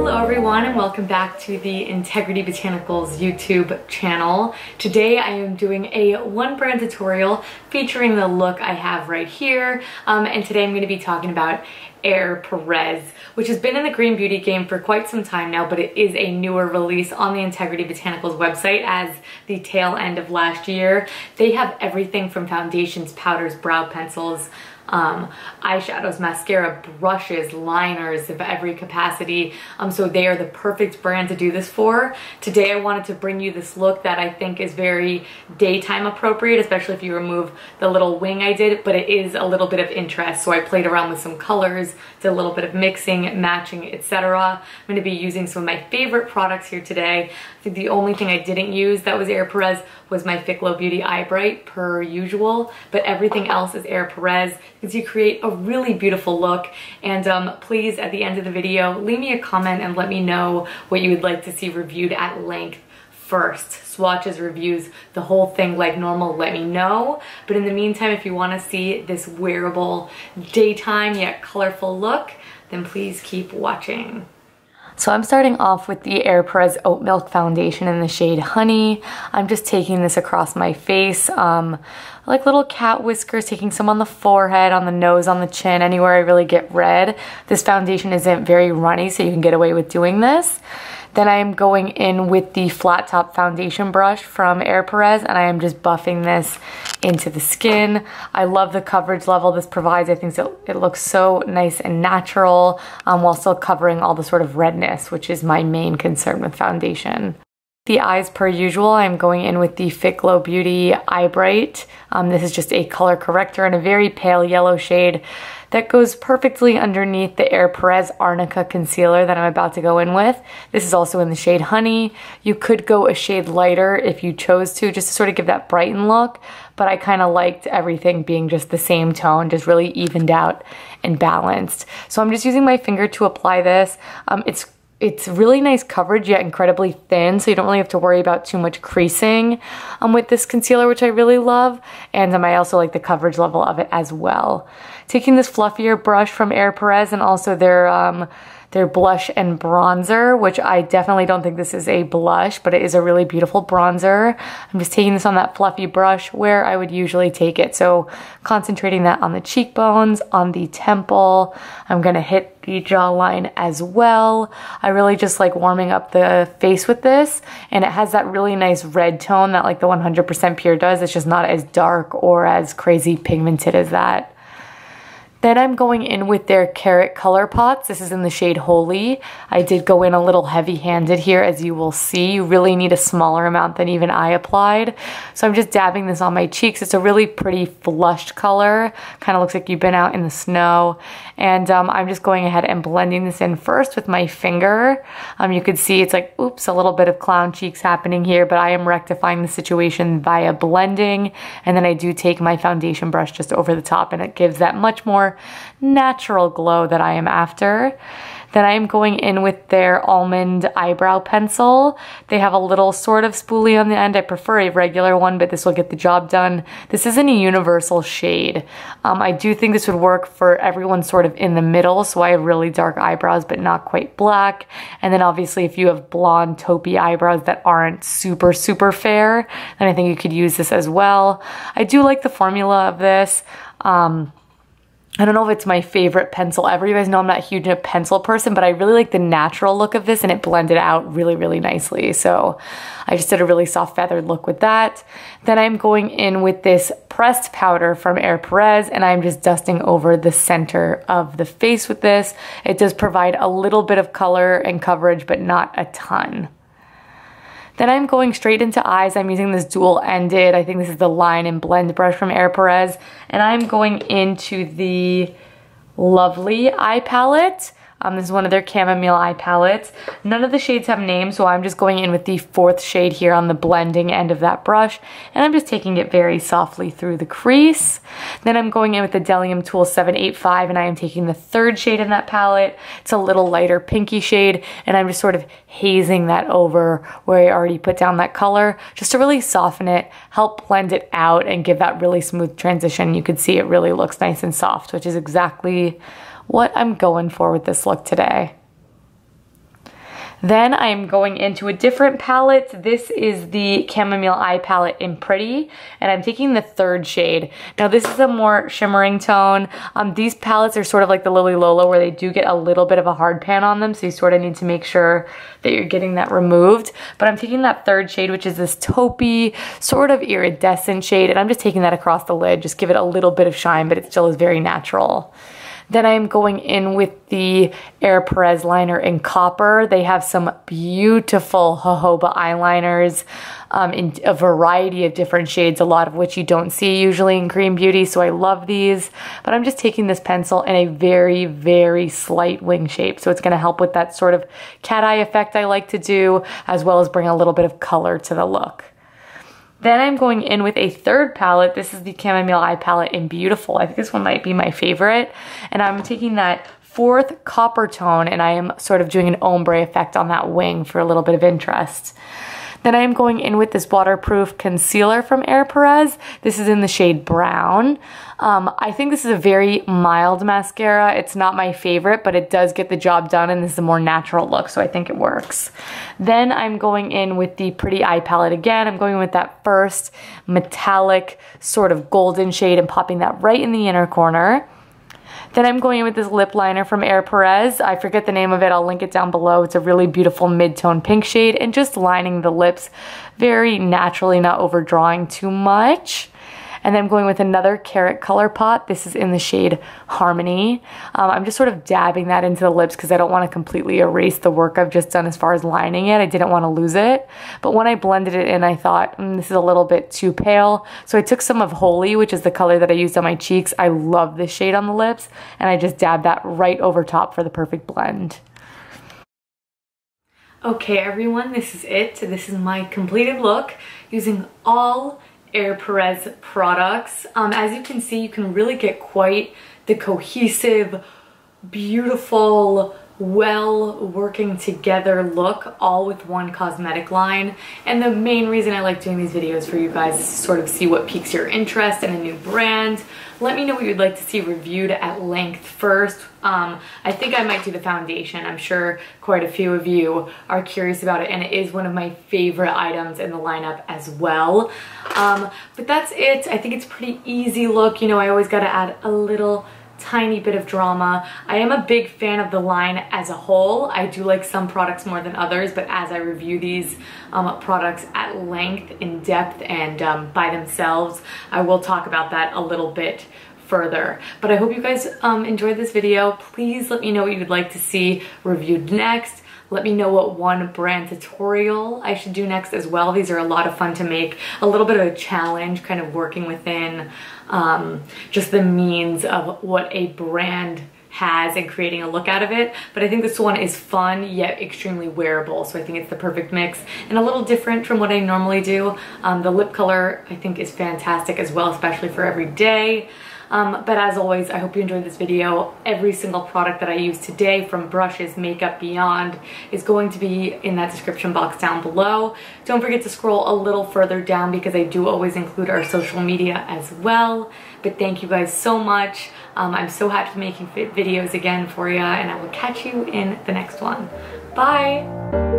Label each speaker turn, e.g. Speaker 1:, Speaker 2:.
Speaker 1: Hello everyone and welcome back to the Integrity Botanicals YouTube channel. Today I am doing a one brand tutorial featuring the look I have right here, and today I'm going to be talking about ERE PEREZ, which has been in the green beauty game for quite some time now, but it is a newer release on the Integrity Botanicals website as the tail end of last year. They have everything from foundations, powders, brow pencils, eyeshadows, mascara, brushes, liners of every capacity. So they are the perfect brand to do this for. Today I wanted to bring you this look that I think is very daytime appropriate, especially if you remove the little wing I did, but it is a little bit of interest. So I played around with some colors, did a little bit of mixing, matching, etc. I'm going to be using some of my favorite products here today. I think the only thing I didn't use that was ERE PEREZ was my Fit Glow Beauty Eye Bright per usual, but everything else is ERE PEREZ because you create a really beautiful look. And please, at the end of the video, leave me a comment and let me know what you would like to see reviewed at length first. Swatches, reviews, the whole thing like normal, let me know. But in the meantime, if you want to see this wearable daytime yet colorful look, then please keep watching. So I'm starting off with the ERE PEREZ Oat Milk Foundation in the shade Honey. I'm just taking this across my face, like little cat whiskers, taking some on the forehead, on the nose, on the chin, anywhere I really get red. This foundation isn't very runny, so you can get away with doing this. Then I am going in with the flat top foundation brush from ERE PEREZ, and I am just buffing this into the skin. I love the coverage level this provides. I think so, it looks so nice and natural while still covering all the sort of redness, which is my main concern with foundation. The eyes, per usual, I'm going in with the Fit Glow Beauty Eye Bright. This is just a color corrector in a very pale yellow shade that goes perfectly underneath the ERE PEREZ Anuka concealer that I'm about to go in with. This is also in the shade Honey. You could go a shade lighter if you chose to, just to sort of give that brightened look, but I kind of liked everything being just the same tone, just really evened out and balanced. So I'm just using my finger to apply this. It's really nice coverage, yet incredibly thin, so you don't really have to worry about too much creasing with this concealer, which I really love. And I also like the coverage level of it as well. Taking this fluffier brush from ERE PEREZ and also their blush and bronzer, which I definitely don't think this is a blush, but it is a really beautiful bronzer. I'm just taking this on that fluffy brush where I would usually take it. So concentrating that on the cheekbones, on the temple. I'm gonna hit the jawline as well. I really just like warming up the face with this, and it has that really nice red tone that like the 100% Pure does. It's just not as dark or as crazy pigmented as that. Then I'm going in with their Carrot Color Pots. This is in the shade Holy. I did go in a little heavy-handed here, as you will see. You really need a smaller amount than even I applied. So I'm just dabbing this on my cheeks. It's a really pretty flushed color. Kind of looks like you've been out in the snow. And I'm just going ahead and blending this in first with my finger. You could see it's like, oops, a little bit of clown cheeks happening here, but I am rectifying the situation via blending. And then I do take my foundation brush just over the top, and it gives that much more natural glow that I am after. Then I am going in with their almond eyebrow pencil. They have a little sort of spoolie on the end. I prefer a regular one, but this will get the job done. This isn't a universal shade. I do think this would work for everyone sort of in the middle, so I have really dark eyebrows but not quite black. And then obviously if you have blonde taupey eyebrows that aren't super fair, then I think you could use this as well. I do like the formula of this. I don't know if it's my favorite pencil ever. You guys know I'm not huge a pencil person, but I really like the natural look of this, and it blended out really nicely. So I just did a really soft feathered look with that. Then I'm going in with this pressed powder from ERE PEREZ, and I'm just dusting over the center of the face with this. It does provide a little bit of color and coverage, but not a ton. Then I'm going straight into eyes. I'm using this dual-ended, I think this is the Line and Blend brush from ERE PEREZ, and I'm going into the Lovely eye palette. This is one of their chamomile eye palettes. None of the shades have names, so I'm just going in with the 4th shade here on the blending end of that brush, and I'm just taking it very softly through the crease. Then I'm going in with the Delium Tool 785, and I am taking the 3rd shade in that palette. It's a little lighter pinky shade, and I'm just sort of hazing that over where I already put down that color, just to really soften it, help blend it out, and give that really smooth transition. You could see it really looks nice and soft, which is exactly what I'm going for with this look today. Then I'm going into a different palette. This is the Chamomile Eye palette in Pretty, and I'm taking the third shade. Now this is a more shimmering tone. These palettes are sort of like the Lily Lola, where they do get a little bit of a hard pan on them, so you sort of need to make sure that you're getting that removed. But I'm taking that third shade, which is this taupey, sort of iridescent shade, and I'm just taking that across the lid, just give it a little bit of shine, but it still is very natural. Then I'm going in with the ERE PEREZ liner in Copper. They have some beautiful jojoba eyeliners in a variety of different shades, a lot of which you don't see usually in Korean beauty, so I love these. But I'm just taking this pencil in a very, very slight wing shape, so it's going to help with that sort of cat eye effect I like to do, as well as bring a little bit of color to the look. Then I'm going in with a third palette. This is the Chamomile Eye palette in Beautiful. I think this one might be my favorite. And I'm taking that fourth copper tone and I am sort of doing an ombre effect on that wing for a little bit of interest. Then I am going in with this waterproof concealer from ERE PEREZ. This is in the shade Brown. I think this is a very mild mascara. It's not my favorite, but it does get the job done, and this is a more natural look, so I think it works. Then I'm going in with the Pretty Eye palette again. I'm going with that first metallic sort of golden shade and popping that right in the inner corner. Then I'm going in with this lip liner from ERE PEREZ. I forget the name of it. I'll link it down below. It's a really beautiful mid-tone pink shade, and just lining the lips very naturally, not overdrawing too much. And then I'm going with another Carrot Color Pot. This is in the shade Harmony. I'm just sort of dabbing that into the lips because I don't want to completely erase the work I've just done as far as lining it. I didn't want to lose it. But when I blended it in, I thought, this is a little bit too pale. So I took some of Holy, which is the color that I used on my cheeks. I love this shade on the lips. And I just dabbed that right over top for the perfect blend. Okay, everyone, this is it. This is my completed look using all ERE PEREZ products. As you can see, you can really get quite the cohesive, beautiful, well working together look all with one cosmetic line. And the main reason I like doing these videos for you guys is to sort of see what piques your interest in a new brand. Let me know what you'd like to see reviewed at length first. I think I might do the foundation. I'm sure quite a few of you are curious about it, and it is one of my favorite items in the lineup as well. But that's it. I think it's a pretty easy look. You know, I always got to add a little tiny bit of drama. I am a big fan of the line as a whole. I do like some products more than others, but as I review these products at length, in depth, and by themselves, I will talk about that a little bit further. But I hope you guys enjoyed this video. Please let me know what you would like to see reviewed next. Let me know what one brand tutorial I should do next as well. These are a lot of fun to make, a little bit of a challenge, kind of working within just the means of what a brand has and creating a look out of it. But I think this one is fun yet extremely wearable, so I think it's the perfect mix and a little different from what I normally do. The lip color I think is fantastic as well, especially for every day. But as always, I hope you enjoyed this video. Every single product that I use today, from brushes, makeup, beyond, is going to be in that description box down below. Don't forget to scroll a little further down because I do always include our social media as well. But thank you guys so much. I'm so happy to be making videos again for you, and I will catch you in the next one. Bye!